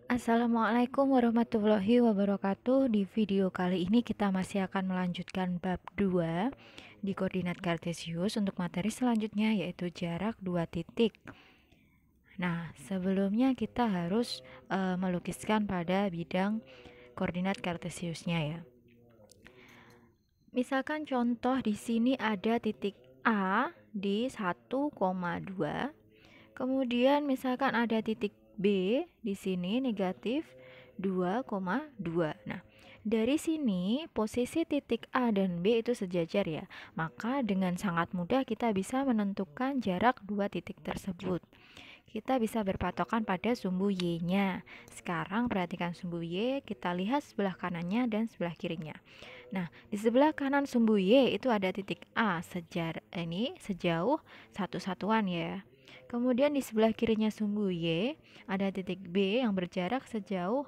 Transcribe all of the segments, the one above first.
Assalamualaikum warahmatullahi wabarakatuh. Di video kali ini kita masih akan melanjutkan bab 2 di koordinat kartesius untuk materi selanjutnya, yaitu jarak 2 titik. Nah, sebelumnya kita harus melukiskan pada bidang koordinat kartesiusnya ya. Misalkan contoh di sini ada titik A di 1,2. Kemudian misalkan ada titik B di sini negatif 2,2. Nah, dari sini posisi titik A dan B itu sejajar ya. Maka dengan sangat mudah kita bisa menentukan jarak dua titik tersebut. Kita bisa berpatokan pada sumbu Y-nya. Sekarang perhatikan sumbu Y, kita lihat sebelah kanannya dan sebelah kirinya. Nah, di sebelah kanan sumbu Y itu ada titik A sejauh 1 satuan ya. Kemudian di sebelah kirinya sumbu Y ada titik B yang berjarak sejauh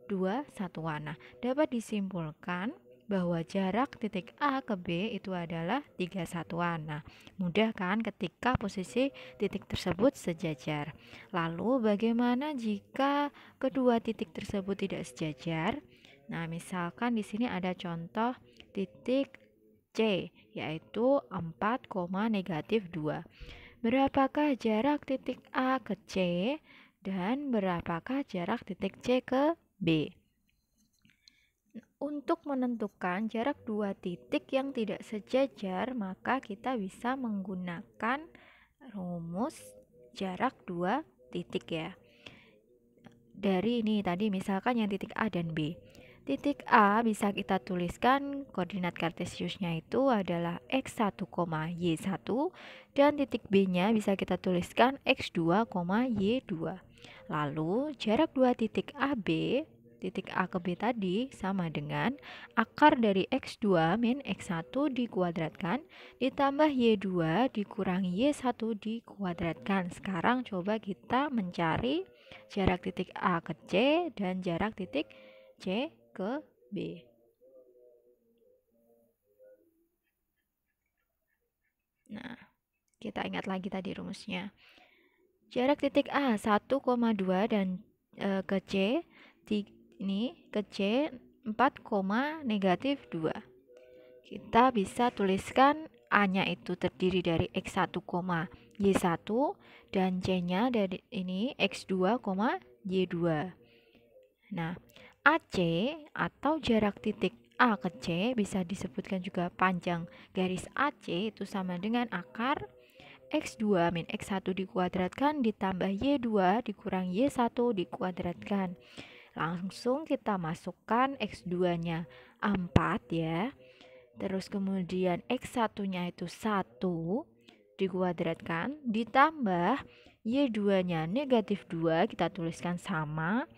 2 satuan. Nah, dapat disimpulkan bahwa jarak titik A ke B itu adalah 3 satuan. Nah, mudah kan ketika posisi titik tersebut sejajar. Lalu bagaimana jika kedua titik tersebut tidak sejajar? Nah, misalkan di sini ada contoh titik C, yaitu 4, negatif 2. Berapakah jarak titik A ke C dan berapakah jarak titik C ke B? Untuk menentukan jarak dua titik yang tidak sejajar, maka kita bisa menggunakan rumus jarak dua titik ya. Dari ini tadi misalkan yang titik A dan B. Titik A bisa kita tuliskan koordinat kartesiusnya itu adalah x1, y1, dan titik B-nya bisa kita tuliskan x2, y2. Lalu jarak dua titik AB, titik A ke B tadi sama dengan akar dari x2 min x1 dikuadratkan ditambah y2 dikurangi y1 dikuadratkan. Sekarang coba kita mencari jarak titik A ke C dan jarak titik C ke B. Nah, kita ingat lagi tadi rumusnya. Jarak titik A 1,2 dan ke C ke C 4, negatif 2. Kita bisa tuliskan A-nya itu terdiri dari X1, Y1 dan C-nya dari ini X2, Y2. Nah, AC atau jarak titik A ke C bisa disebutkan juga panjang garis AC itu sama dengan akar X2 min X1 dikuadratkan ditambah Y2 dikurangi Y1 dikuadratkan. Langsung kita masukkan X2-nya 4 ya. Terus kemudian X1-nya itu 1 dikuadratkan ditambah Y2-nya negatif 2 kita tuliskan sama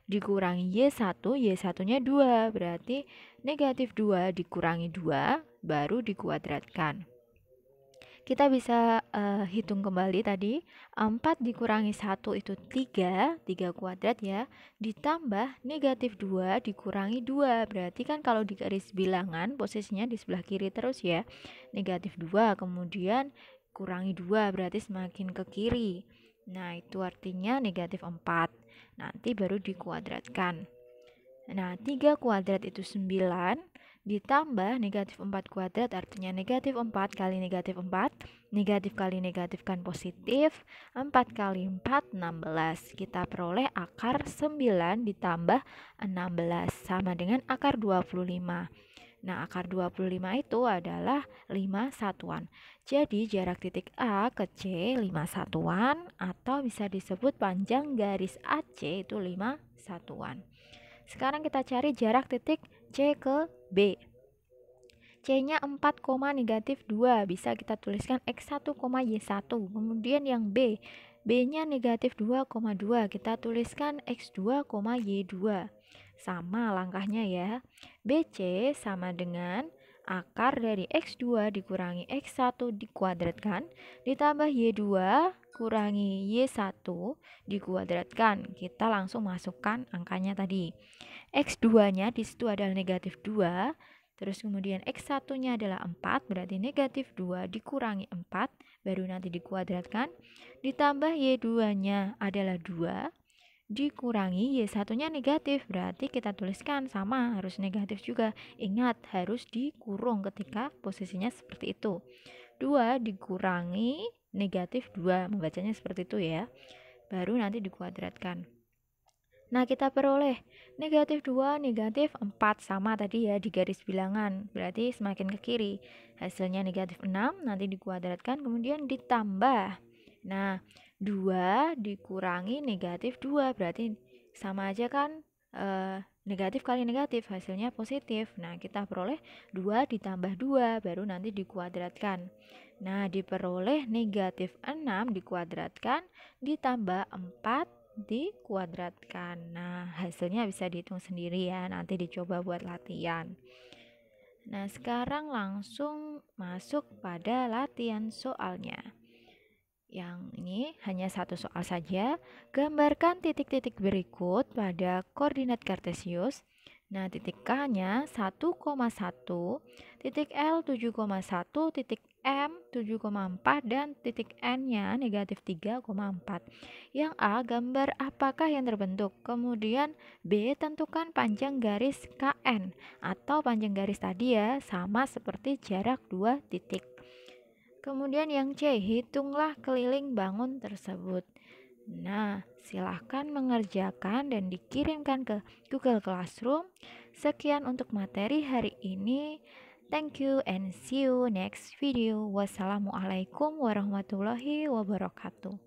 dikurangi Y1, Y1-nya 2 berarti negatif 2 dikurangi 2 baru dikuadratkan. Kita bisa hitung kembali tadi 4 dikurangi 1 itu 3 kuadrat ya, ditambah negatif 2 dikurangi 2 berarti kan kalau di garis bilangan posisinya di sebelah kiri terus ya, negatif 2 kemudian kurangi 2 berarti semakin ke kiri. Nah itu artinya negatif 4, nanti baru dikuadratkan. Nah 3 kuadrat itu 9 ditambah negatif 4 kuadrat artinya negatif 4 kali negatif 4, negatif kali negatif kan positif, 4 kali 4 16. Kita peroleh akar 9 ditambah 16 sama dengan akar 25. Nah akar 25 itu adalah 5 satuan. Jadi jarak titik A ke C 5 satuan atau bisa disebut panjang garis AC itu 5 satuan. Sekarang kita cari jarak titik C ke B. C-nya 4, negatif 2. Bisa kita tuliskan X1, Y1. Kemudian yang B. B-nya negatif 2,2. Kita tuliskan X2, Y2. Sama langkahnya ya. BC sama dengan akar dari X2 dikurangi X1 dikuadratkan ditambah Y2 kurangi Y1 dikuadratkan. Kita langsung masukkan angkanya tadi. X2-nya di situ adalah negatif 2, terus kemudian X1-nya adalah 4, berarti negatif 2 dikurangi 4, baru nanti dikuadratkan, ditambah Y2-nya adalah 2, dikurangi Y1-nya negatif, berarti kita tuliskan sama, harus negatif juga. Ingat, harus dikurung ketika posisinya seperti itu. 2 dikurangi negatif 2, membacanya seperti itu ya. Baru nanti dikuadratkan. Nah, kita peroleh negatif 2, negatif 4, sama tadi ya di garis bilangan, berarti semakin ke kiri. Hasilnya negatif 6, nanti dikuadratkan, kemudian ditambah. Nah, 2 dikurangi negatif 2, berarti sama aja kan, negatif kali negatif, hasilnya positif. Nah, kita peroleh 2 ditambah 2, baru nanti dikuadratkan. Nah, diperoleh negatif 6 dikuadratkan, ditambah 4 dikuadratkan. Nah, hasilnya bisa dihitung sendiri ya, nanti dicoba buat latihan. Nah, sekarang langsung masuk pada latihan soalnya. Yang ini hanya satu soal saja. Gambarkan titik-titik berikut pada koordinat kartesius. Nah, titik K-nya 1,1, titik L 7,1, titik M 7,4, dan titik N-nya negatif 3,4. Yang A, gambar apakah yang terbentuk? Kemudian B, tentukan panjang garis KN atau panjang garis tadi ya, sama seperti jarak dua titik. Kemudian yang C, hitunglah keliling bangun tersebut. Nah, silahkan mengerjakan dan dikirimkan ke Google Classroom. Sekian untuk materi hari ini. Thank you and see you next video. Wassalamualaikum warahmatullahi wabarakatuh.